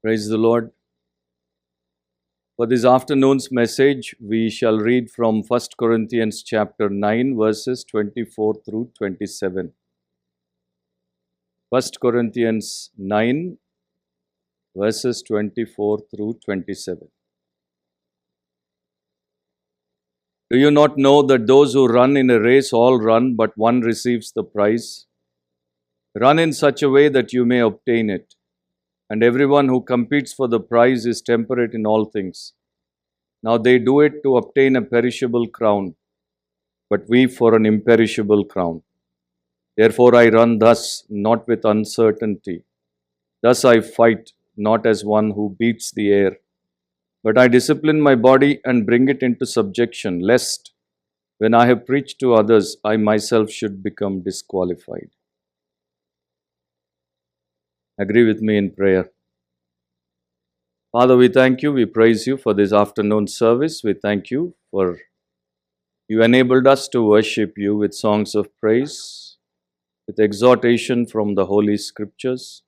Praise the Lord. For this afternoon's message, we shall read from 1 Corinthians chapter 9, verses 24 through 27. 1 Corinthians 9, verses 24 through 27. Do you not know that those who run in a race all run, but one receives the prize? Run in such a way that you may obtain it. And everyone who competes for the prize is temperate in all things. Now they do it to obtain a perishable crown, but we for an imperishable crown. Therefore I run thus, not with uncertainty. Thus I fight, not as one who beats the air, but I discipline my body and bring it into subjection, lest, when I have preached to others, I myself should become disqualified. Agree with me in prayer. Father, we thank you, we praise you for this afternoon service. We thank you for you enabled us to worship you with songs of praise, with exhortation from the Holy Scriptures.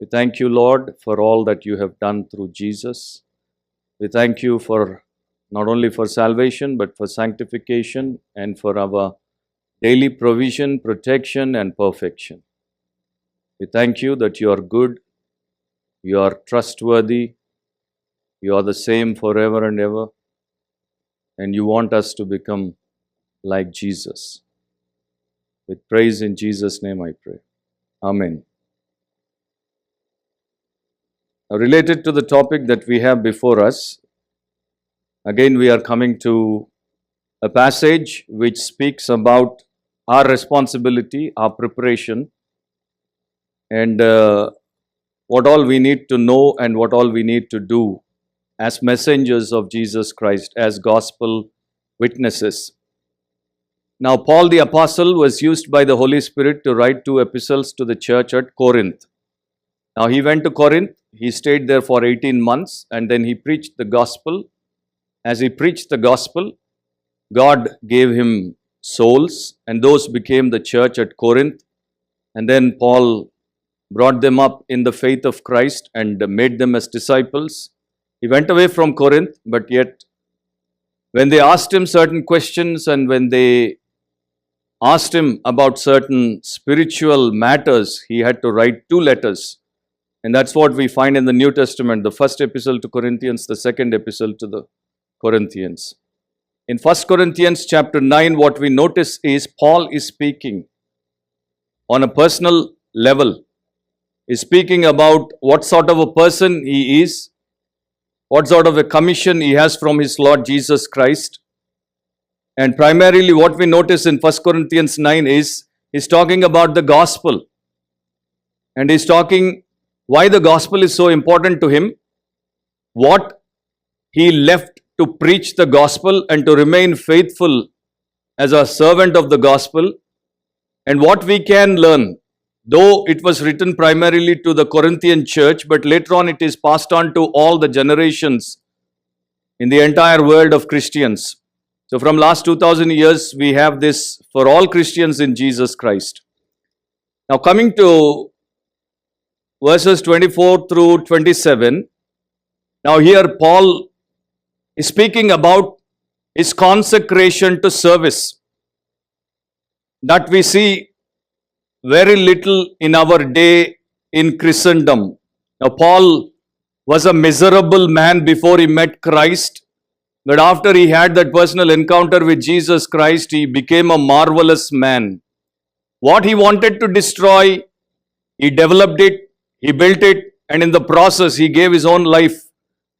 We thank you, Lord, for all that you have done through Jesus. We thank you for not only for salvation, but for sanctification and for our daily provision, protection, and perfection. We thank you that you are good, you are trustworthy, you are the same forever and ever, and you want us to become like Jesus. With praise in Jesus' name I pray. Amen. Now, related to the topic that we have before us, again we are coming to a passage which speaks about our responsibility, our preparation, and what all we need to know and what all we need to do as messengers of Jesus Christ, as gospel witnesses. Now, Paul the Apostle was used by the Holy Spirit to write 2 epistles to the church at Corinth. Now, he went to Corinth, he stayed there for 18 months, and then he preached the gospel. As he preached the gospel, God gave him souls, and those became the church at Corinth. And then Paul brought them up in the faith of Christ and made them as disciples. He went away from Corinth, but yet when they asked him certain questions and when they asked him about certain spiritual matters, he had to write 2 letters. And that's what we find in the New Testament, the first epistle to Corinthians, the second epistle to the Corinthians. In 1 Corinthians chapter 9, what we notice is Paul is speaking on a personal level. He's speaking about what sort of a person he is, what sort of a commission he has from his Lord Jesus Christ. And primarily what we notice in 1 Corinthians 9 is he's talking about the gospel. And he's talking why the gospel is so important to him, what he left to preach the gospel and to remain faithful as a servant of the gospel, and what we can learn. Though it was written primarily to the Corinthian church, but later on it is passed on to all the generations in the entire world of Christians. So from last 2000 years, we have this for all Christians in Jesus Christ. Now coming to verses 24 through 27, now here Paul is speaking about his consecration to service that we see very little in our day in Christendom. Now, Paul was a miserable man before he met Christ, but after he had that personal encounter with Jesus Christ, he became a marvelous man. What he wanted to destroy, he developed it, he built it, and in the process, he gave his own life.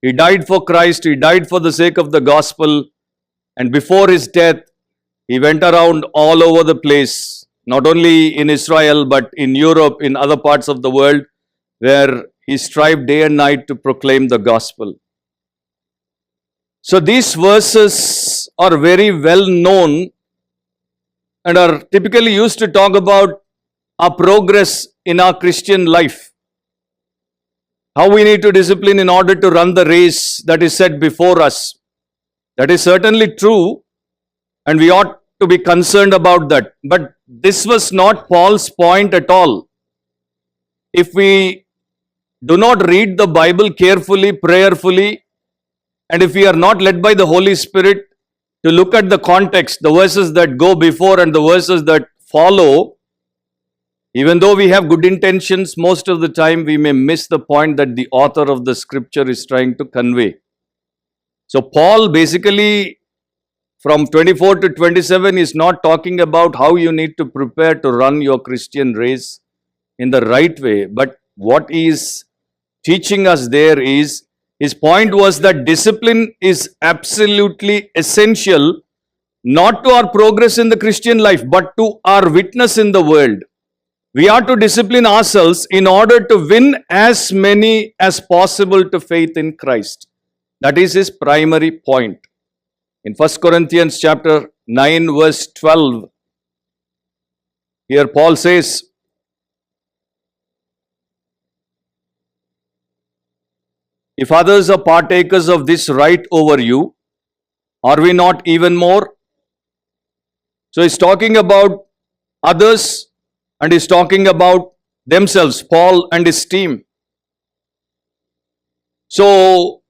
He died for Christ, he died for the sake of the gospel, and before his death, he went around all over the place. Not only in Israel, but in Europe, in other parts of the world, where he strived day and night to proclaim the gospel. So these verses are very well known and are typically used to talk about our progress in our Christian life. How we need to discipline in order to run the race that is set before us. That is certainly true, and we ought to be concerned about that. But this was not Paul's point at all. If we do not read the Bible carefully, prayerfully, and if we are not led by the Holy Spirit to look at the context, the verses that go before and the verses that follow, even though we have good intentions, most of the time we may miss the point that the author of the scripture is trying to convey. So Paul basically from 24 to 27 is not talking about how you need to prepare to run your Christian race in the right way, but what he is teaching us there is, his point was that discipline is absolutely essential, not to our progress in the Christian life, but to our witness in the world. We are to discipline ourselves in order to win as many as possible to faith in Christ. That is his primary point. In 1 Corinthians chapter 9 verse 12, here Paul says, if others are partakers of this right over you, are we not even more? So he's talking about others and he's talking about themselves, Paul and his team. So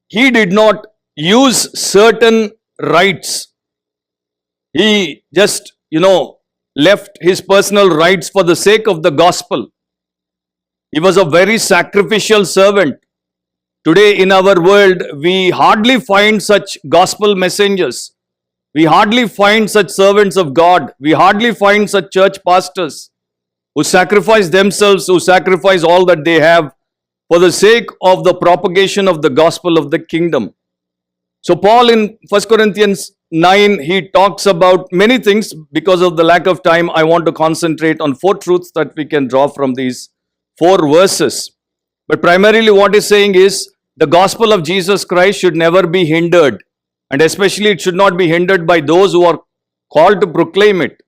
he did not use certain rights. He just, left his personal rights for the sake of the gospel. He was a very sacrificial servant. Today in our world, we hardly find such gospel messengers. We hardly find such servants of God. We hardly find such church pastors who sacrifice themselves, who sacrifice all that they have for the sake of the propagation of the gospel of the kingdom. So Paul in 1 Corinthians 9, he talks about many things. Because of the lack of time, I want to concentrate on 4 truths that we can draw from these 4 verses. But primarily what he's saying is, the gospel of Jesus Christ should never be hindered. And especially it should not be hindered by those who are called to proclaim it.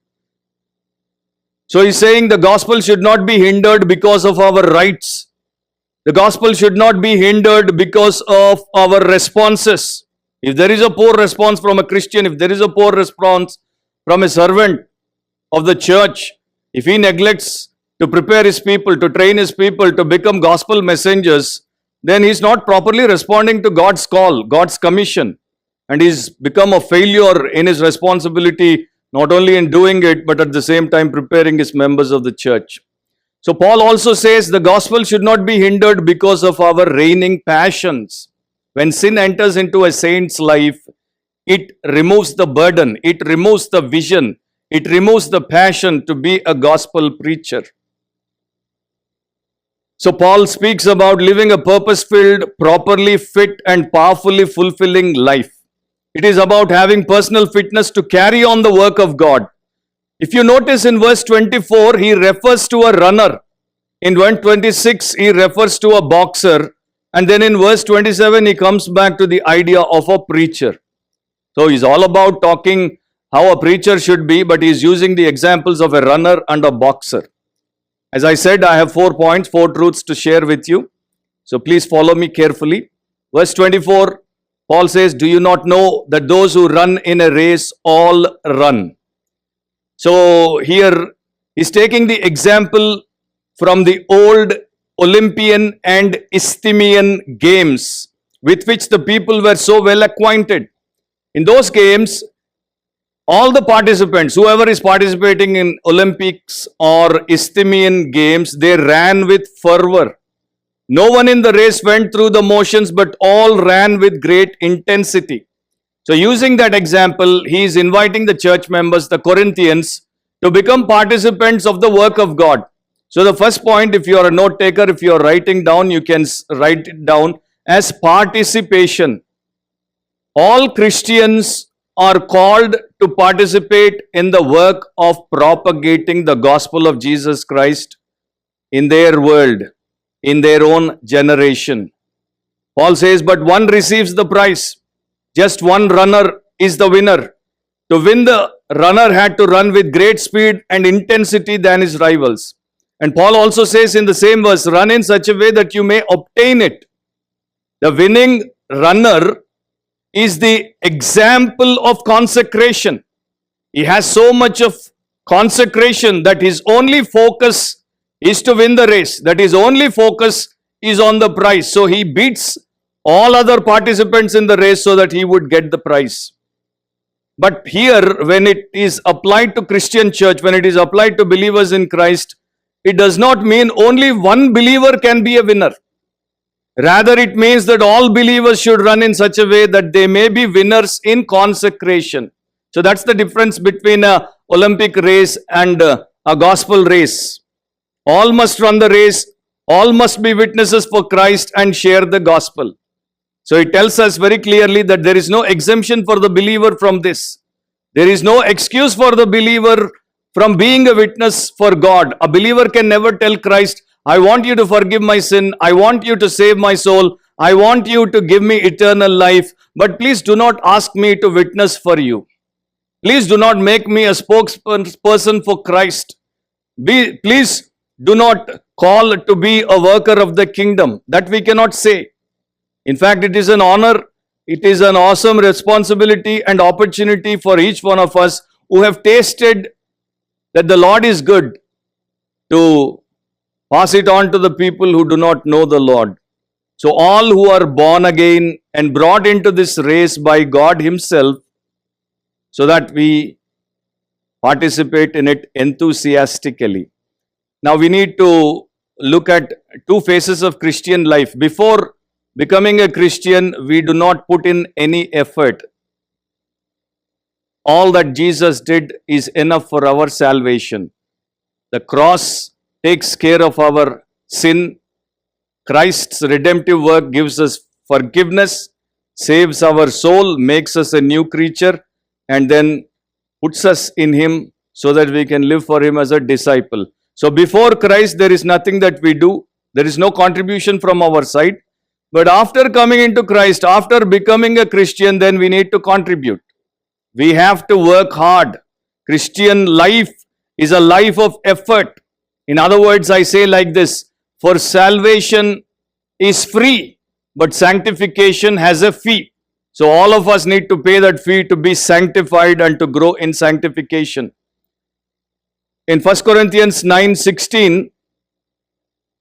So he's saying the gospel should not be hindered because of our rights. The gospel should not be hindered because of our responses. If there is a poor response from a Christian, if there is a poor response from a servant of the church, if he neglects to prepare his people, to train his people to become gospel messengers, then he's not properly responding to God's call, God's commission. And he's become a failure in his responsibility, not only in doing it, but at the same time preparing his members of the church. So Paul also says the gospel should not be hindered because of our reigning passions. When sin enters into a saint's life, it removes the burden, it removes the vision, it removes the passion to be a gospel preacher. So Paul speaks about living a purpose-filled, properly fit and powerfully fulfilling life. It is about having personal fitness to carry on the work of God. If you notice in verse 24, he refers to a runner. In verse 26, he refers to a boxer. And then in verse 27, he comes back to the idea of a preacher. So he's all about talking how a preacher should be, but he's using the examples of a runner and a boxer. As I said, I have 4 points, 4 truths to share with you. So please follow me carefully. Verse 24, Paul says, do you not know that those who run in a race all run? So here he's taking the example from the old Olympian and Isthmian games with which the people were so well acquainted. In those games, all the participants, whoever is participating in Olympics or Isthmian games, they ran with fervor. No one in the race went through the motions, but all ran with great intensity. So using that example, he is inviting the church members, the Corinthians, to become participants of the work of God. So the first point, if you are a note taker, if you are writing down, you can write it down as participation. All Christians are called to participate in the work of propagating the gospel of Jesus Christ in their world, in their own generation. Paul says, but one receives the prize. Just one runner is the winner. To win, the runner had to run with great speed and intensity than his rivals. And Paul also says in the same verse, run in such a way that you may obtain it. The winning runner is the example of consecration. He has so much of consecration that his only focus is to win the race, that his only focus is on the prize. So he beats all other participants in the race so that he would get the prize. But here, when it is applied to Christian church, when it is applied to believers in Christ, it does not mean only one believer can be a winner. Rather, it means that all believers should run in such a way that they may be winners in consecration. So that's the difference between an Olympic race and a gospel race. All must run the race, all must be witnesses for Christ and share the gospel. So it tells us very clearly that there is no exemption for the believer from this. There is no excuse for the believer from being a witness for God. A believer can never tell Christ, I want you to forgive my sin, I want you to save my soul, I want you to give me eternal life, but please do not ask me to witness for you. Please do not make me a spokesperson for Christ. Please do not call to be a worker of the kingdom. That we cannot say. In fact, it is an honor, it is an awesome responsibility and opportunity for each one of us who have tasted that the Lord is good to pass it on to the people who do not know the Lord. So all who are born again and brought into this race by God Himself, so that we participate in it enthusiastically. Now we need to look at two phases of Christian life. Before becoming a Christian, we do not put in any effort. All that Jesus did is enough for our salvation. The cross takes care of our sin. Christ's redemptive work gives us forgiveness, saves our soul, makes us a new creature, and then puts us in Him so that we can live for Him as a disciple. So before Christ, there is nothing that we do. There is no contribution from our side. But after coming into Christ, after becoming a Christian, then we need to contribute. We have to work hard. Christian life is a life of effort. In other words, I say like this, for salvation is free, but sanctification has a fee. So all of us need to pay that fee to be sanctified and to grow in sanctification. In 1 Corinthians 9:16,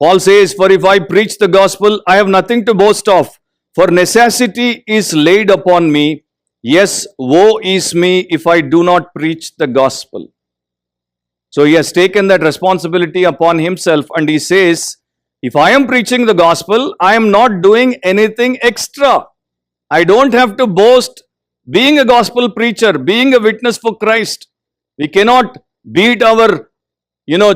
Paul says, for if I preach the gospel, I have nothing to boast of, for necessity is laid upon me. Yes, woe is me if I do not preach the gospel. So he has taken that responsibility upon himself, and he says, if I am preaching the gospel, I am not doing anything extra. I don't have to boast being a gospel preacher, being a witness for Christ. We cannot beat our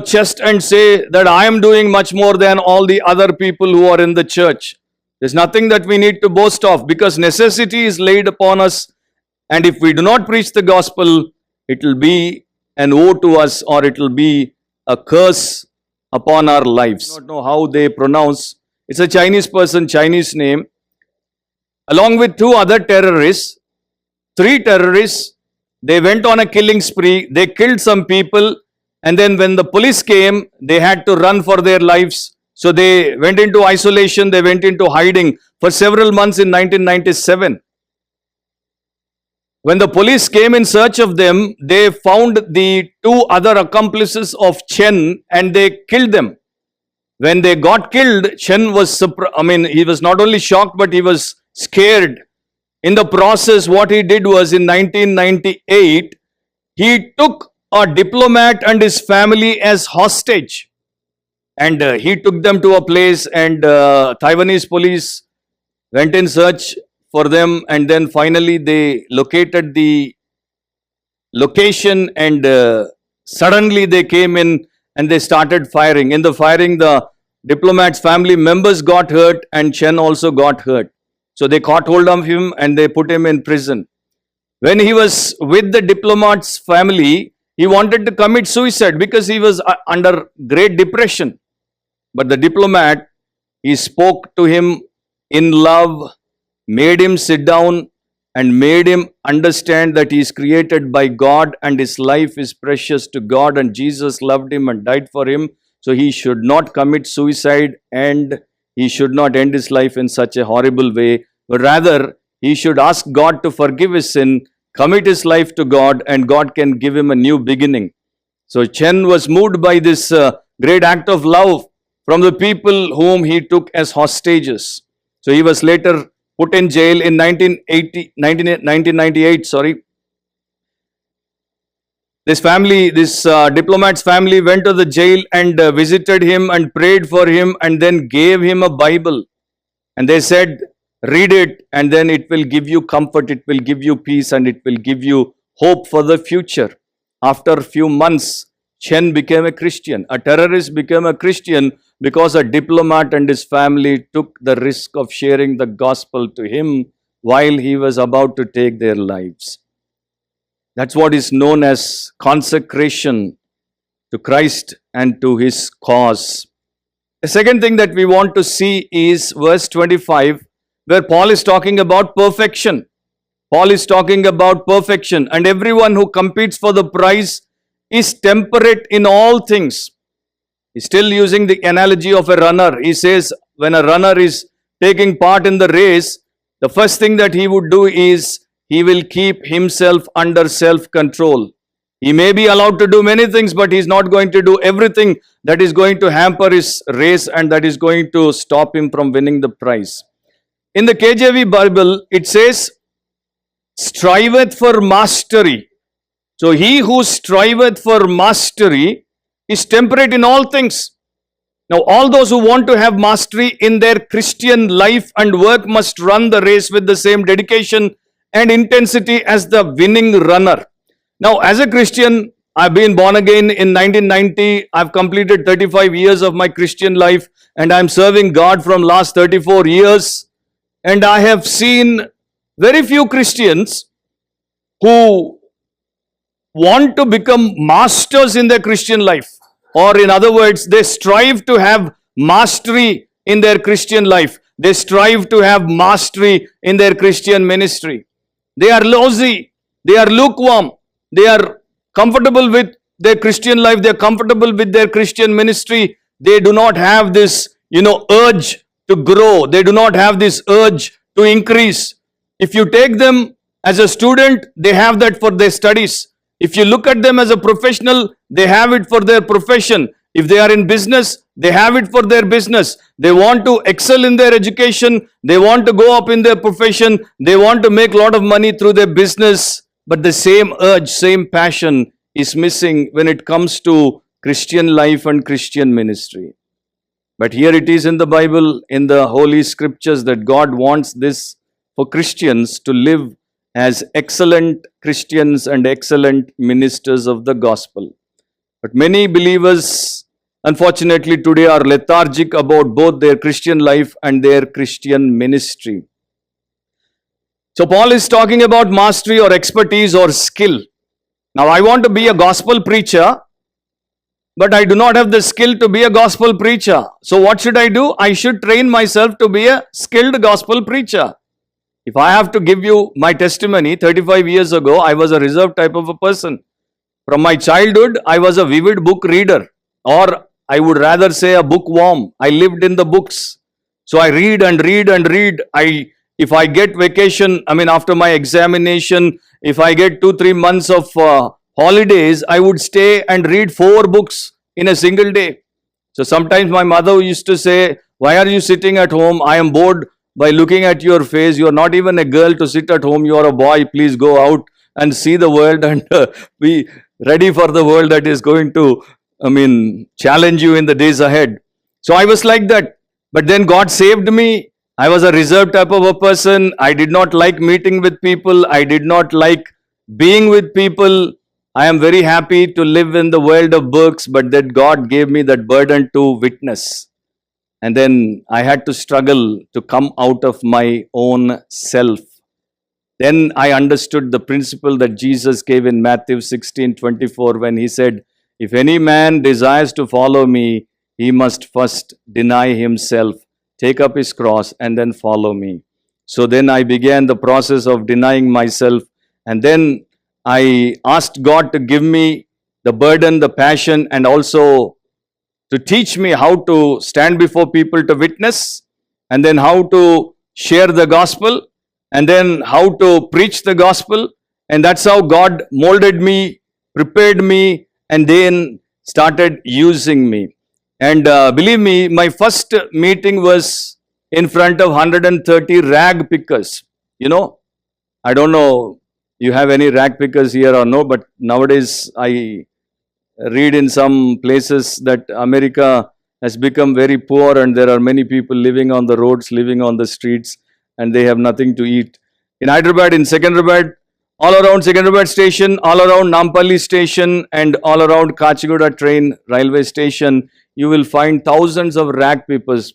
chest and say that I am doing much more than all the other people who are in the church. There's nothing that we need to boast of, because necessity is laid upon us, and if we do not preach the gospel, it will be an woe to us, or it will be a curse upon our lives. I don't know how they pronounce. It's a Chinese person, Chinese name. Along with two other terrorists, three terrorists, they went on a killing spree. They killed some people, and then when the police came, they had to run for their lives. So they went into isolation, they went into hiding for several months in 1997. When the police came in search of them, they found the two other accomplices of Chen and they killed them. When they got killed, Chen was, he was not only shocked, but he was scared. In the process, what he did was, in 1998, he took a diplomat and his family as hostage. And he took them to a place, and Taiwanese police went in search for them, and then finally they located the location, and suddenly they came in and they started firing. In the firing, the diplomat's family members got hurt, and Chen also got hurt. So they caught hold of him and they put him in prison. When he was with the diplomat's family, he wanted to commit suicide because he was under great depression. But the diplomat, he spoke to him in love, made him sit down, and made him understand that he is created by God and his life is precious to God, and Jesus loved him and died for him. So he should not commit suicide, and he should not end his life in such a horrible way, but rather he should ask God to forgive his sin, commit his life to God, and God can give him a new beginning. So Chen was moved by this great act of love from the people whom he took as hostages. So he was later put in jail in 1998. This family, this diplomat's family went to the jail and visited him and prayed for him and then gave him a Bible. And they said, read it and then it will give you comfort, it will give you peace and it will give you hope for the future. After a few months, Chen became a Christian. A terrorist became a Christian because a diplomat and his family took the risk of sharing the gospel to him while he was about to take their lives. That's what is known as consecration to Christ and to his cause. The second thing that we want to see is verse 25, where Paul is talking about perfection. Paul is talking about perfection, and everyone who competes for the prize is temperate in all things. He's still using the analogy of a runner. He says when a runner is taking part in the race, the first thing that he would do is he will keep himself under self-control. He may be allowed to do many things, but he's not going to do everything that is going to hamper his race and that is going to stop him from winning the prize. In the KJV Bible, it says, striveth for mastery. So he who striveth for mastery is temperate in all things. Now all those who want to have mastery in their Christian life and work must run the race with the same dedication and intensity as the winning runner. Now as a Christian, I've been born again in 1990. I've completed 35 years of my Christian life and I'm serving God from last 34 years. And I have seen very few Christians who want to become masters in their Christian life. Or in other words, they strive to have mastery in their Christian life. They strive to have mastery in their Christian ministry. They are lazy. They are lukewarm. They are comfortable with their Christian life. They are comfortable with their Christian ministry. They do not have this, urge to grow. They do not have this urge to increase. If you take them as a student, they have that for their studies. If you look at them as a professional, they have it for their profession. If they are in business, they have it for their business. They want to excel in their education. They want to go up in their profession. They want to make a lot of money through their business. But the same urge, same passion is missing when it comes to Christian life and Christian ministry. But here it is in the Bible, in the Holy Scriptures, that God wants this for Christians to live as excellent Christians and excellent ministers of the gospel. But many believers, unfortunately, today are lethargic about both their Christian life and their Christian ministry. So Paul is talking about mastery or expertise or skill. Now I want to be a gospel preacher, but I do not have the skill to be a gospel preacher. So what should I do? I should train myself to be a skilled gospel preacher. If I have to give you my testimony, 35 years ago, I was a reserved type of a person. From my childhood, I was a vivid book reader, or I would rather say a bookworm. I lived in the books. So I read and read and read. If I get vacation, after my examination, if I get 2-3 months of holidays, I would stay and read 4 books in a single day. So sometimes my mother used to say, why are you sitting at home? I am bored by looking at your face. You are not even a girl to sit at home. You are a boy. Please go out and see the world and be ready for the world that is going to, challenge you in the days ahead. So I was like that. But then God saved me. I was a reserved type of a person. I did not like meeting with people. I did not like being with people. I am very happy to live in the world of books, but that God gave me that burden to witness. And then I had to struggle to come out of my own self. Then I understood the principle that Jesus gave in Matthew 16:24 when he said, if any man desires to follow me, he must first deny himself, take up his cross, and then follow me. So then I began the process of denying myself, and then I asked God to give me the burden, the passion, and also to teach me how to stand before people to witness, and then how to share the gospel, and then how to preach the gospel. And that's how God molded me, prepared me, and then started using me. And believe me, my first meeting was in front of 130 rag pickers. You know, I don't know you have any rag pickers here or no, but nowadays I read in some places that America has become very poor and there are many people living on the roads, living on the streets, and they have nothing to eat. In Hyderabad, in Secunderabad, all around Secunderabad station, all around Nampalli station, and all around Kachiguda train railway station, you will find thousands of rag pickers,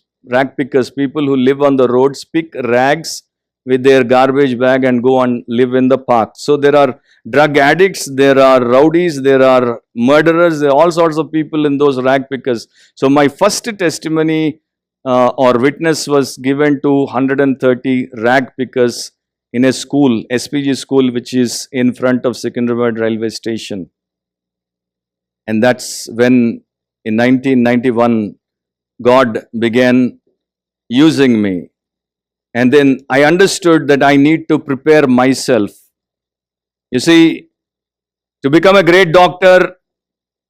people who live on the roads, pick rags with their garbage bag and go and live in the park. So there are drug addicts, there are rowdies, there are murderers, there are all sorts of people in those rag pickers. So my first testimony or witness was given to 130 rag pickers in a school, SPG school, which is in front of Secunderabad railway station. And that's when in 1991, God began using me. And then I understood that I need to prepare myself. You see, to become a great doctor,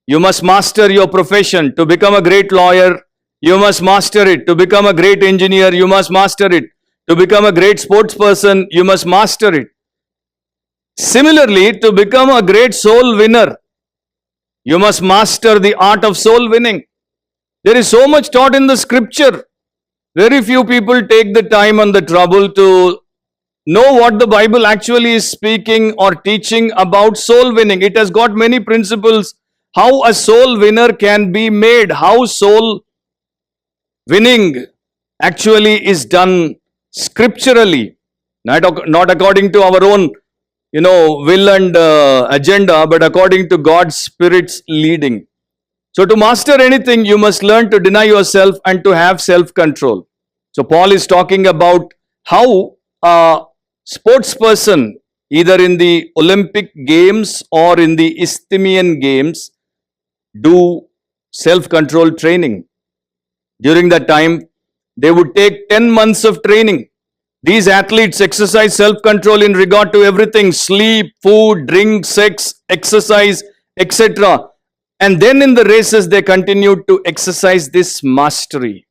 you must master your profession. To become a great lawyer, you must master it. To become a great engineer, you must master it. To become a great sports person, you must master it. Similarly, to become a great soul winner, you must master the art of soul winning. There is so much taught in the scripture. Very few people take the time and the trouble to know what the Bible actually is speaking or teaching about soul winning. It has got many principles how a soul winner can be made, how soul winning actually is done scripturally, not according to our own will and agenda, but according to God's Spirit's leading. So to master anything, you must learn to deny yourself and to have self-control. So Paul is talking about how a sports person, either in the Olympic Games or in the Isthmian Games, do self-control training. During that time, they would take 10 months of training. These athletes exercise self-control in regard to everything: sleep, food, drink, sex, exercise, etc. And then in the races, they continued to exercise this mastery.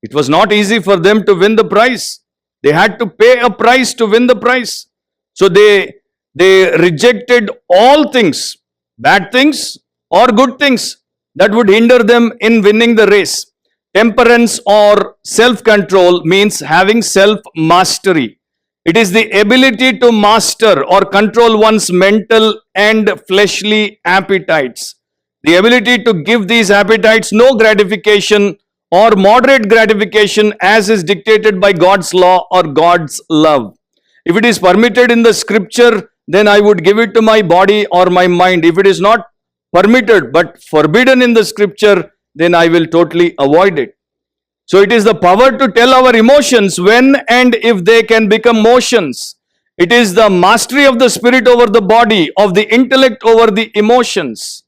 It was not easy for them to win the prize. They had to pay a price to win the prize. So they rejected all things, bad things or good things, that would hinder them in winning the race. Temperance or self-control means having self-mastery. It is the ability to master or control one's mental and fleshly appetites. The ability to give these appetites no gratification or moderate gratification as is dictated by God's law or God's love. If it is permitted in the scripture, then I would give it to my body or my mind. If it is not permitted but forbidden in the scripture, then I will totally avoid it. So it is the power to tell our emotions when and if they can become motions. It is the mastery of the spirit over the body, of the intellect over the emotions.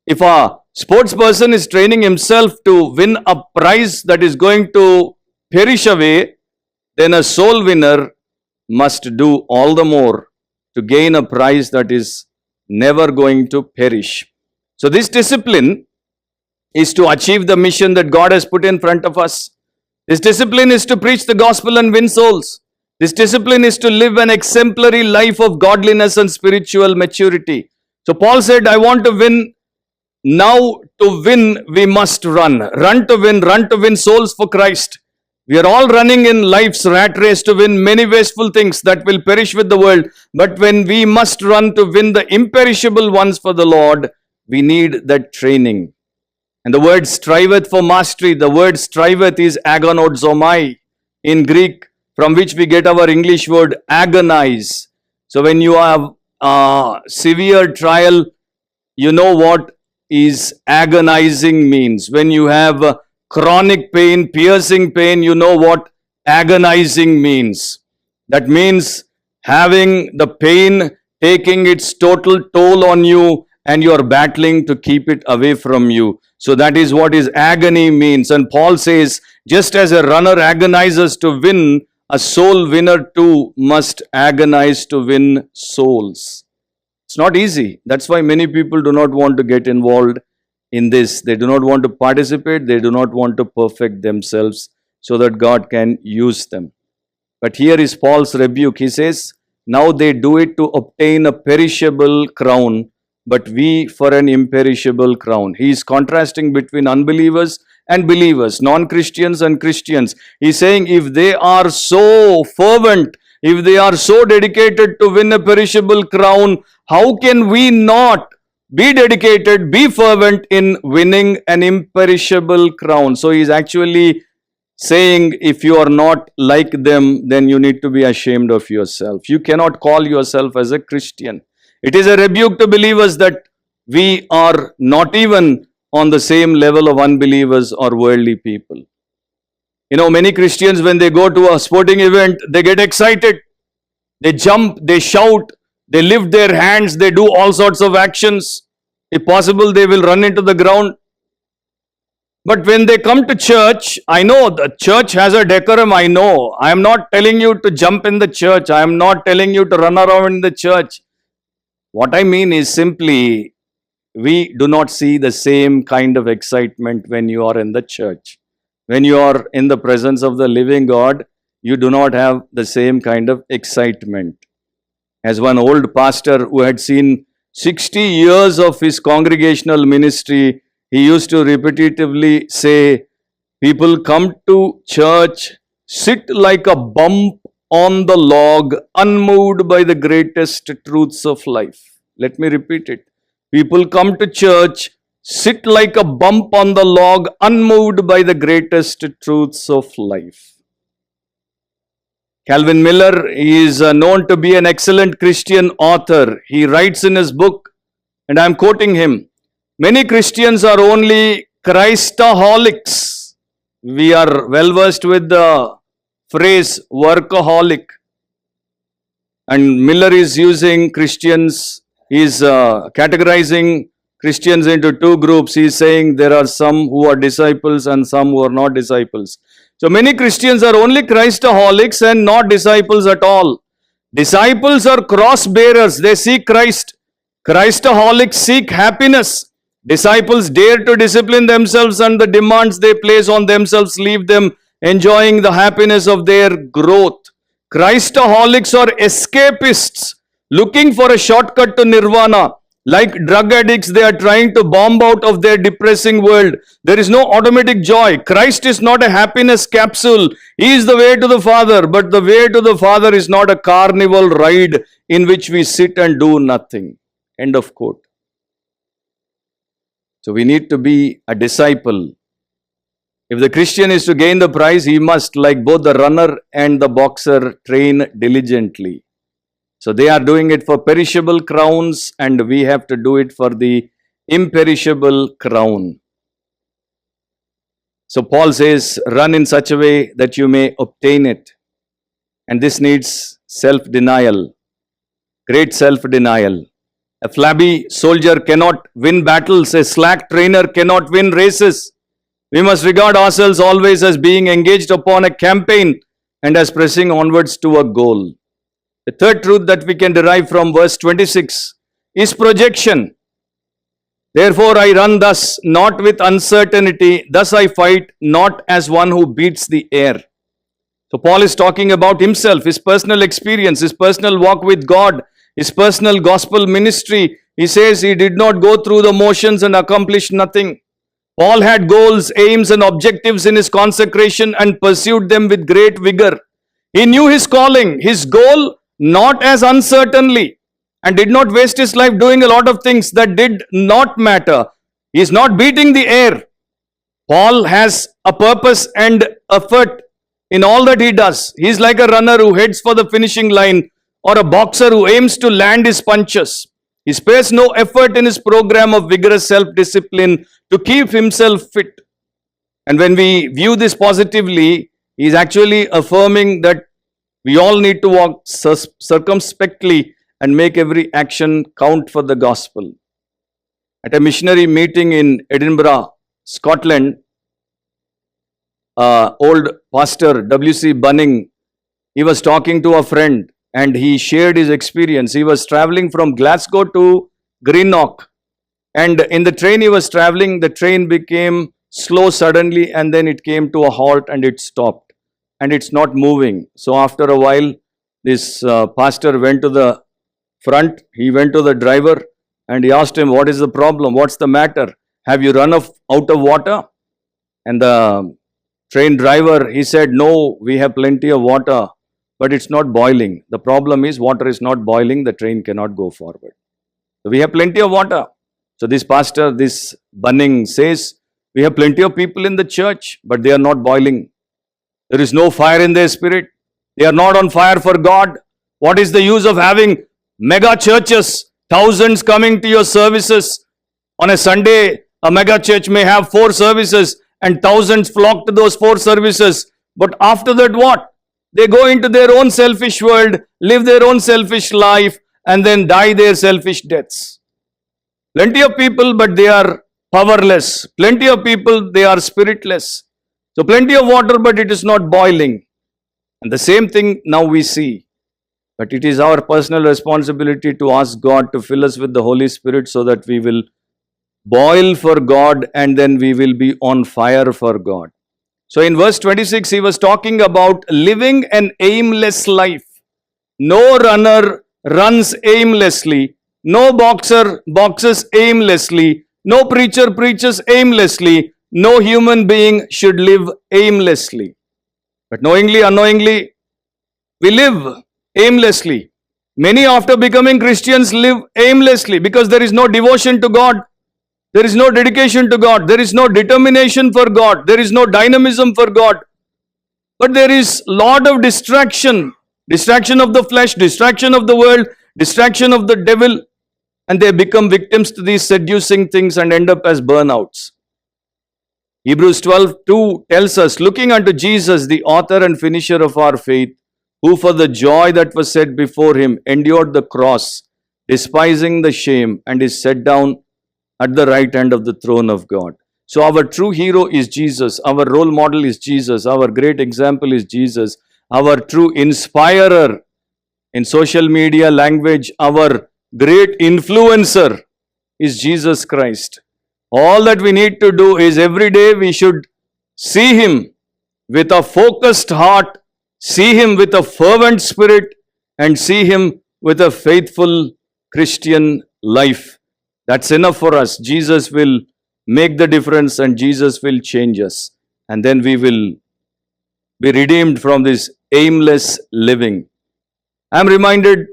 If a sports person is training himself to win a prize that is going to perish away, then a soul winner must do all the more to gain a prize that is never going to perish. So this discipline is to achieve the mission that God has put in front of us. This discipline is to preach the gospel and win souls. This discipline is to live an exemplary life of godliness and spiritual maturity. So Paul said, I want to win. Now to win, we must run. Run to win souls for Christ. We are all running in life's rat race to win many wasteful things that will perish with the world. But when we must run to win the imperishable ones for the Lord, we need that training. And the word striveth for mastery, the word striveth is agonozomai in Greek, from which we get our English word agonize. So when you have a severe trial, you know what is agonizing means. When you have chronic pain, piercing pain, you know what agonizing means. That means having the pain taking its total toll on you and you are battling to keep it away from you. So that is what is agony means. And Paul says, just as a runner agonizes to win, a soul winner too must agonize to win souls. It's not easy. That's why many people do not want to get involved in this. They do not want to participate, they do not want to perfect themselves so that God can use them. But here is Paul's rebuke. He says, now they do it to obtain a perishable crown, but we for an imperishable crown. He is contrasting between unbelievers and believers, non-Christians and Christians. He's saying if they are so fervent, if they are so dedicated to win a perishable crown, how can we not be dedicated, be fervent in winning an imperishable crown? So he's actually saying if you are not like them, then you need to be ashamed of yourself. You cannot call yourself as a Christian. It is a rebuke to believers that we are not even on the same level of unbelievers or worldly people. You know, many Christians, when they go to a sporting event, they get excited. They jump, they shout, they lift their hands, they do all sorts of actions. If possible, they will run into the ground. But when they come to church, I know the church has a decorum, I know. I am not telling you to jump in the church. I am not telling you to run around in the church. What I mean is simply, we do not see the same kind of excitement when you are in the church. When you are in the presence of the living God, you do not have the same kind of excitement. As one old pastor who had seen 60 years of his congregational ministry, he used to repetitively say, people come to church, sit like a bump on the log, unmoved by the greatest truths of life. Let me repeat it. People come to church, sit like a bump on the log, unmoved by the greatest truths of life. Calvin Miller is known to be an excellent Christian author. He writes in his book, and I am quoting him, many Christians are only Christaholics. We are well versed with the phrase workaholic. And Miller is using Christians, he is categorizing Christians into two groups. He is saying there are some who are disciples and some who are not disciples. So many Christians are only Christaholics and not disciples at all. Disciples are cross bearers. They seek Christ. Christaholics seek happiness. Disciples dare to discipline themselves, and the demands they place on themselves leave them enjoying the happiness of their growth. Christaholics are escapists looking for a shortcut to nirvana. Like drug addicts, they are trying to bomb out of their depressing world. There is no automatic joy. Christ is not a happiness capsule. He is the way to the Father, but the way to the Father is not a carnival ride in which we sit and do nothing. End of quote. So we need to be a disciple. If the Christian is to gain the prize, he must, like both the runner and the boxer, train diligently. So they are doing it for perishable crowns, and we have to do it for the imperishable crown. So Paul says, run in such a way that you may obtain it. And this needs self-denial, great self-denial. A flabby soldier cannot win battles. A slack trainer cannot win races. We must regard ourselves always as being engaged upon a campaign and as pressing onwards to a goal. The third truth that we can derive from verse 26 is projection. Therefore I run thus, not with uncertainty. Thus I fight, not as one who beats the air. So Paul is talking about himself, his personal experience, his personal walk with God, his personal gospel ministry. He says he did not go through the motions and accomplish nothing. Paul had goals, aims, and objectives in his consecration and pursued them with great vigor. He knew his calling, his goal, not as uncertainly, and did not waste his life doing a lot of things that did not matter. He is not beating the air. Paul has a purpose and effort in all that he does. He is like a runner who heads for the finishing line, or a boxer who aims to land his punches. He spares no effort in his program of vigorous self-discipline to keep himself fit. And when we view this positively, he is actually affirming that we all need to walk circumspectly and make every action count for the gospel. At a missionary meeting in Edinburgh, Scotland, old pastor W.C. Bunning, he was talking to a friend and he shared his experience. He was traveling from Glasgow to Greenock. And in the train he was traveling, the train became slow suddenly and then it came to a halt and it stopped and it's not moving. So after a while, this pastor went to the front, he went to the driver and he asked him, what is the problem? What's the matter? Have you run out of water? And the train driver, he said, no, we have plenty of water, but it's not boiling. The problem is water is not boiling, the train cannot go forward. So we have plenty of water. So this pastor, this Bunning says, we have plenty of people in the church, but they are not boiling. There is no fire in their spirit. They are not on fire for God. What is the use of having mega churches, thousands coming to your services? On a Sunday, a mega church may have 4 services and thousands flock to those 4 services. But after that, what? They go into their own selfish world, live their own selfish life, and then die their selfish deaths. Plenty of people, but they are powerless. Plenty of people, they are spiritless. So plenty of water, but it is not boiling. And the same thing now we see. But it is our personal responsibility to ask God to fill us with the Holy Spirit so that we will boil for God and then we will be on fire for God. So in verse 26, he was talking about living an aimless life. No runner runs aimlessly. No boxer boxes aimlessly. No preacher preaches aimlessly. No human being should live aimlessly. But knowingly, unknowingly, we live aimlessly. Many after becoming Christians live aimlessly because there is no devotion to God. There is no dedication to God. There is no determination for God. There is no dynamism for God. But there is a lot of distraction. Distraction of the flesh, distraction of the world, distraction of the devil. And they become victims to these seducing things and end up as burnouts. Hebrews 12:2 tells us, looking unto Jesus, the author and finisher of our faith, who for the joy that was set before him endured the cross, despising the shame, and is set down at the right hand of the throne of God. So our true hero is Jesus. Our role model is Jesus. Our great example is Jesus. Our true inspirer in social media language, our great influencer is Jesus Christ. All that we need to do is every day we should see him with a focused heart, see him with a fervent spirit, and see him with a faithful Christian life. That's enough for us. Jesus will make the difference and Jesus will change us. And then we will be redeemed from this aimless living. I'm reminded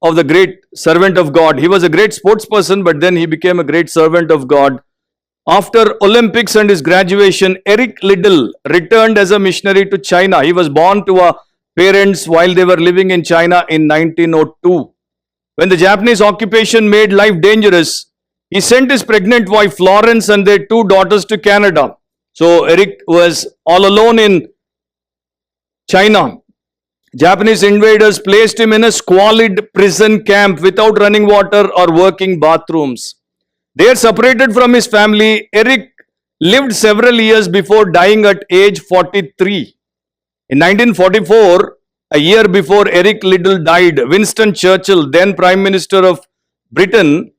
of the great servant of God. He was a great sports person, but then he became a great servant of God. After Olympics and his graduation, Eric Liddell returned as a missionary to China. He was born to a parents while they were living in China in 1902. When the Japanese occupation made life dangerous, he sent his pregnant wife Florence and their 2 daughters to Canada. So Eric was all alone in China. Japanese invaders placed him in a squalid prison camp without running water or working bathrooms. There, separated from his family, Eric lived several years before dying at age 43. In 1944, a year before Eric Liddell died, Winston Churchill, then Prime Minister of Britain,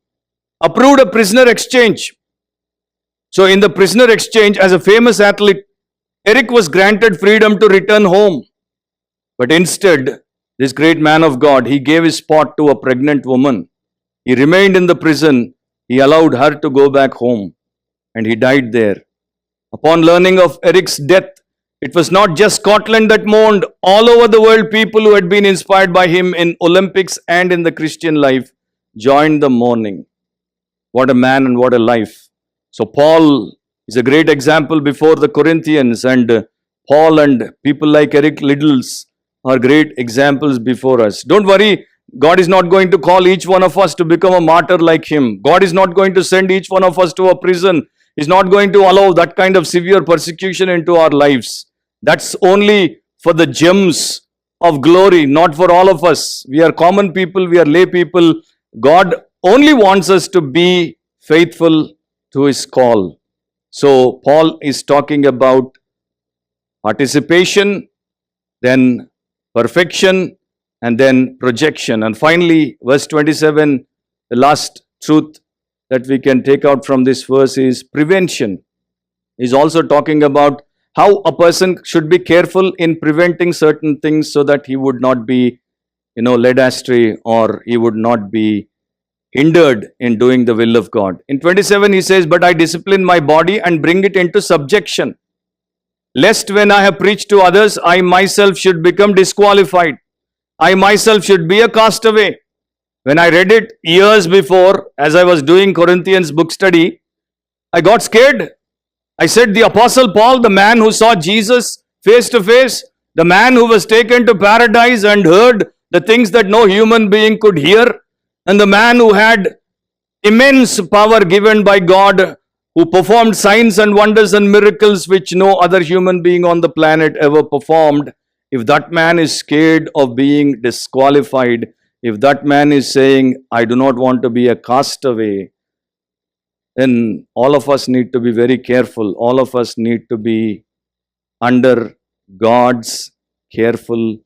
approved a prisoner exchange. So in the prisoner exchange, as a famous athlete, Eric was granted freedom to return home. But instead, this great man of God, he gave his spot to a pregnant woman. He remained in the prison. He allowed her to go back home and he died there. Upon learning of Eric's death, it was not just Scotland that mourned. All over the world, people who had been inspired by him in Olympics and in the Christian life joined the mourning. What a man and what a life. So Paul is a great example before the Corinthians, and Paul and people like Eric Liddell's are great examples before us. Don't worry, God is not going to call each one of us to become a martyr like him. God is not going to send each one of us to a prison. He's not going to allow that kind of severe persecution into our lives. That's only for the gems of glory, not for all of us. We are common people, we are lay people. God only wants us to be faithful to his call. So Paul is talking about participation, then perfection, and then projection. And finally, verse 27, the last truth, that we can take out from this verse is prevention. He's also talking about how a person should be careful in preventing certain things so that he would not be, led astray, or he would not be hindered in doing the will of God. In 27 he says, "But I discipline my body and bring it into subjection, lest when I have preached to others, I myself should become disqualified. I myself should be a castaway." When I read it years before, as I was doing Corinthians book study, I got scared. I said, the Apostle Paul, the man who saw Jesus face to face, the man who was taken to paradise and heard the things that no human being could hear, and the man who had immense power given by God, who performed signs and wonders and miracles which no other human being on the planet ever performed, if that man is scared of being disqualified, if that man is saying, "I do not want to be a castaway," then all of us need to be very careful. All of us need to be under God's careful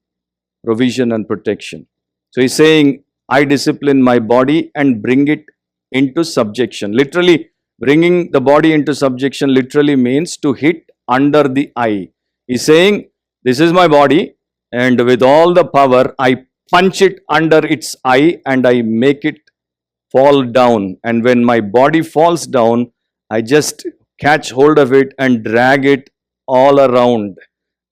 provision and protection. So he's saying, "I discipline my body and bring it into subjection." Literally, bringing the body into subjection literally means to hit under the eye. He's saying, this is my body, and with all the power, I punch it under its eye and I make it fall down. And when my body falls down, I just catch hold of it and drag it all around.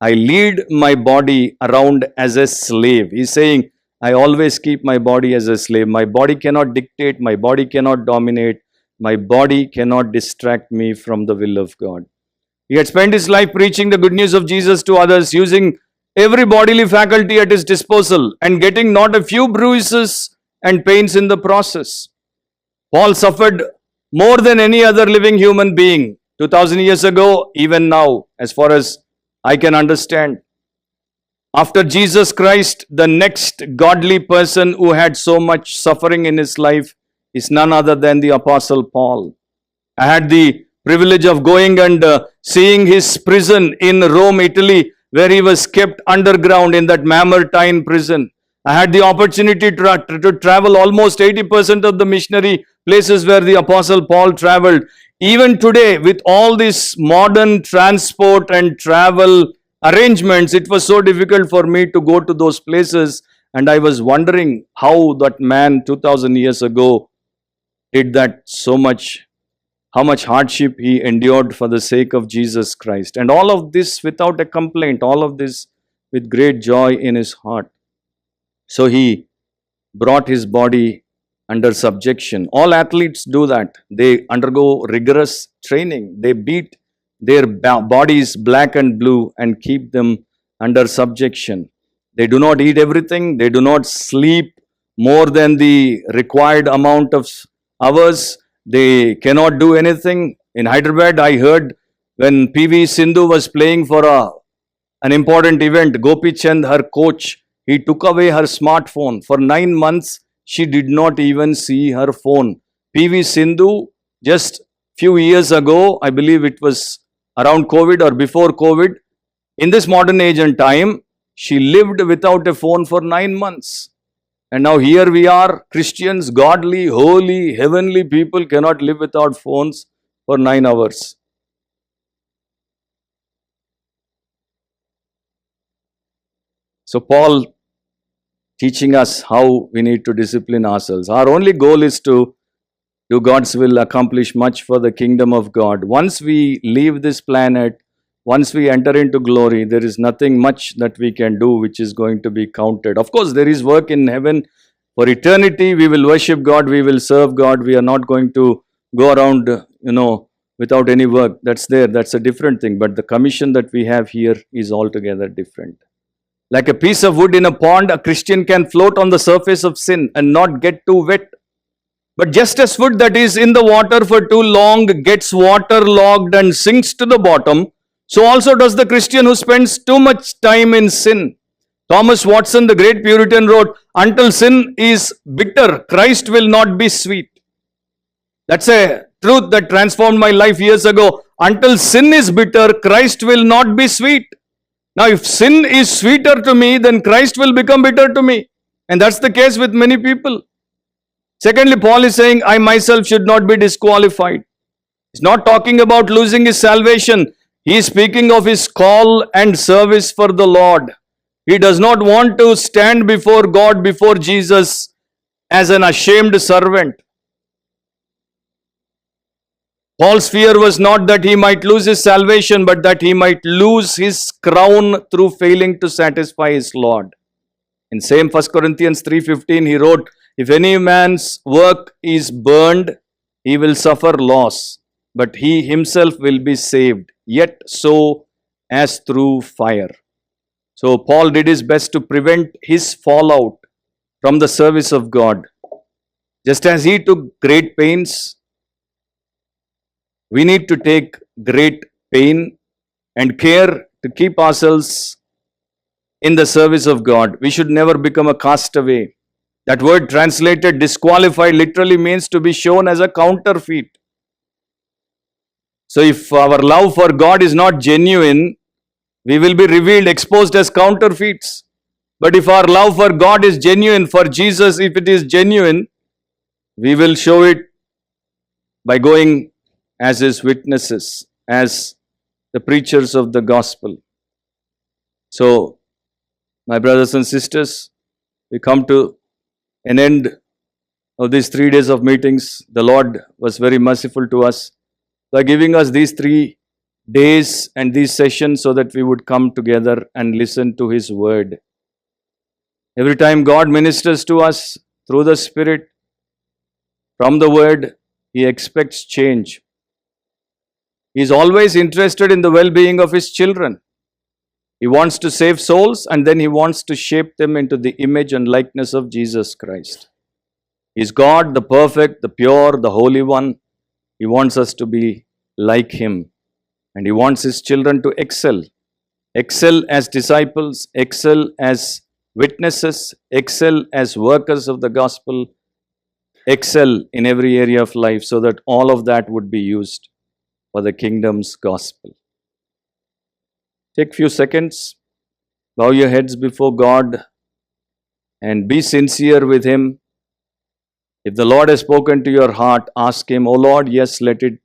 I lead my body around as a slave. He's saying, I always keep my body as a slave. My body cannot dictate, my body cannot dominate, my body cannot distract me from the will of God. He had spent his life preaching the good news of Jesus to others, using every bodily faculty at his disposal and getting not a few bruises and pains in the process. Paul suffered more than any other living human being 2000 years ago, even now, as far as I can understand. After Jesus Christ, the next godly person who had so much suffering in his life is none other than the Apostle Paul. I had the privilege of going and seeing his prison in Rome, Italy, where he was kept underground in that Mamertine prison. I had the opportunity to travel almost 80% of the missionary places where the Apostle Paul traveled. Even today, with all this modern transport and travel arrangements, it was so difficult for me to go to those places, and I was wondering how that man 2000 years ago did that so much, how much hardship he endured for the sake of Jesus Christ. And all of this without a complaint, all of this with great joy in his heart. So he brought his body under subjection. All athletes do that. They undergo rigorous training. They beat their bodies black and blue and keep them under subjection. They do not eat everything. They do not sleep more than the required amount of hours. They cannot do anything. In Hyderabad, I heard when PV Sindhu was playing for an important event, Gopi Chand, her coach, he took away her smartphone. For 9 months, she did not even see her phone. PV Sindhu, just few years ago, I believe it was around COVID or before COVID, in this modern age and time, she lived without a phone for 9 months. And now here we are, Christians, godly, holy, heavenly people cannot live without phones for 9 hours. So Paul teaching us how we need to discipline ourselves. Our only goal is to do God's will, accomplish much for the kingdom of God. Once we leave this planet, once we enter into glory, there is nothing much that we can do which is going to be counted. Of course, there is work in heaven. For eternity, we will worship God, we will serve God. We are not going to go around, without any work. That's there, that's a different thing. But the commission that we have here is altogether different. Like a piece of wood in a pond, a Christian can float on the surface of sin and not get too wet. But just as wood that is in the water for too long gets waterlogged and sinks to the bottom, so also does the Christian who spends too much time in sin. Thomas Watson, the great Puritan, wrote, "Until sin is bitter, Christ will not be sweet." That's a truth that transformed my life years ago. Until sin is bitter, Christ will not be sweet. Now, if sin is sweeter to me, then Christ will become bitter to me. And that's the case with many people. Secondly, Paul is saying, I myself should not be disqualified. He's not talking about losing his salvation. He is speaking of his call and service for the Lord. He does not want to stand before God, before Jesus, as an ashamed servant. Paul's fear was not that he might lose his salvation, but that he might lose his crown through failing to satisfy his Lord. In same 1 Corinthians 3:15, he wrote, if any man's work is burned, he will suffer loss, but he himself will be saved, yet so as through fire. So Paul did his best to prevent his fallout from the service of God. Just as he took great pains, we need to take great pain and care to keep ourselves in the service of God. We should never become a castaway. That word translated disqualified literally means to be shown as a counterfeit. So if our love for God is not genuine, we will be revealed, exposed as counterfeits. But if our love for God is genuine, for Jesus, if it is genuine, we will show it by going as his witnesses, as the preachers of the gospel. So, my brothers and sisters, we come to an end of these 3 days of meetings. The Lord was very merciful to us by giving us these 3 days and these sessions so that we would come together and listen to his word. Every time God ministers to us through the Spirit, from the word, he expects change. He is always interested in the well-being of his children. He wants to save souls, and then he wants to shape them into the image and likeness of Jesus Christ. He is God, the perfect, the pure, the Holy One. He wants us to be like him, and he wants his children to excel. Excel as disciples, excel as witnesses, excel as workers of the gospel, excel in every area of life, so that all of that would be used for the kingdom's gospel. Take a few seconds, bow your heads before God, and be sincere with him. If the Lord has spoken to your heart, ask him, "Oh Lord, yes, let it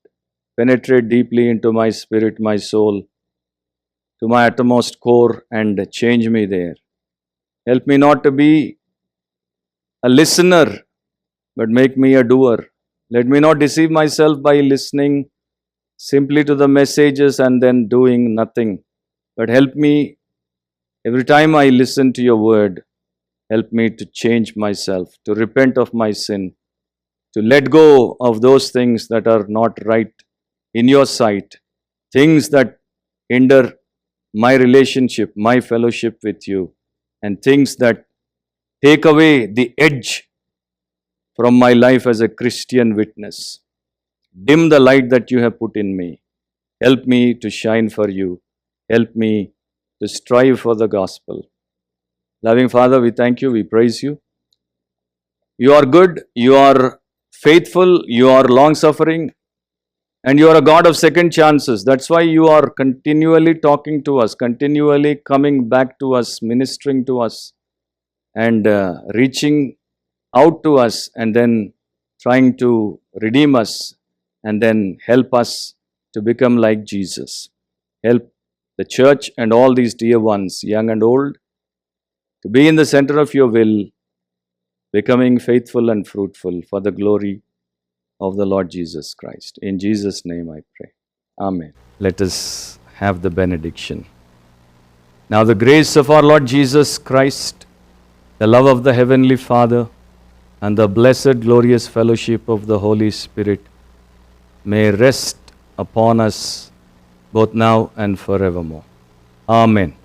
penetrate deeply into my spirit, my soul, to my uttermost core, and change me there. Help me not to be a listener, but make me a doer. Let me not deceive myself by listening simply to the messages and then doing nothing. But help me, every time I listen to your word, help me to change myself, to repent of my sin, to let go of those things that are not right in your sight, things that hinder my relationship, my fellowship with you, and things that take away the edge from my life as a Christian witness. Dim the light that you have put in me. Help me to shine for you. Help me to strive for the gospel." Loving Father, we thank you, we praise you. You are good, you are faithful, you are long-suffering, and you are a God of second chances. That's why you are continually talking to us, continually coming back to us, ministering to us, and reaching out to us, and then trying to redeem us, and then help us to become like Jesus. Help the church and all these dear ones, young and old, to be in the center of your will, becoming faithful and fruitful for the glory of the Lord Jesus Christ. In Jesus' name I pray. Amen. Let us have the benediction. Now the grace of our Lord Jesus Christ, the love of the Heavenly Father, and the blessed glorious fellowship of the Holy Spirit may rest upon us both now and forevermore. Amen.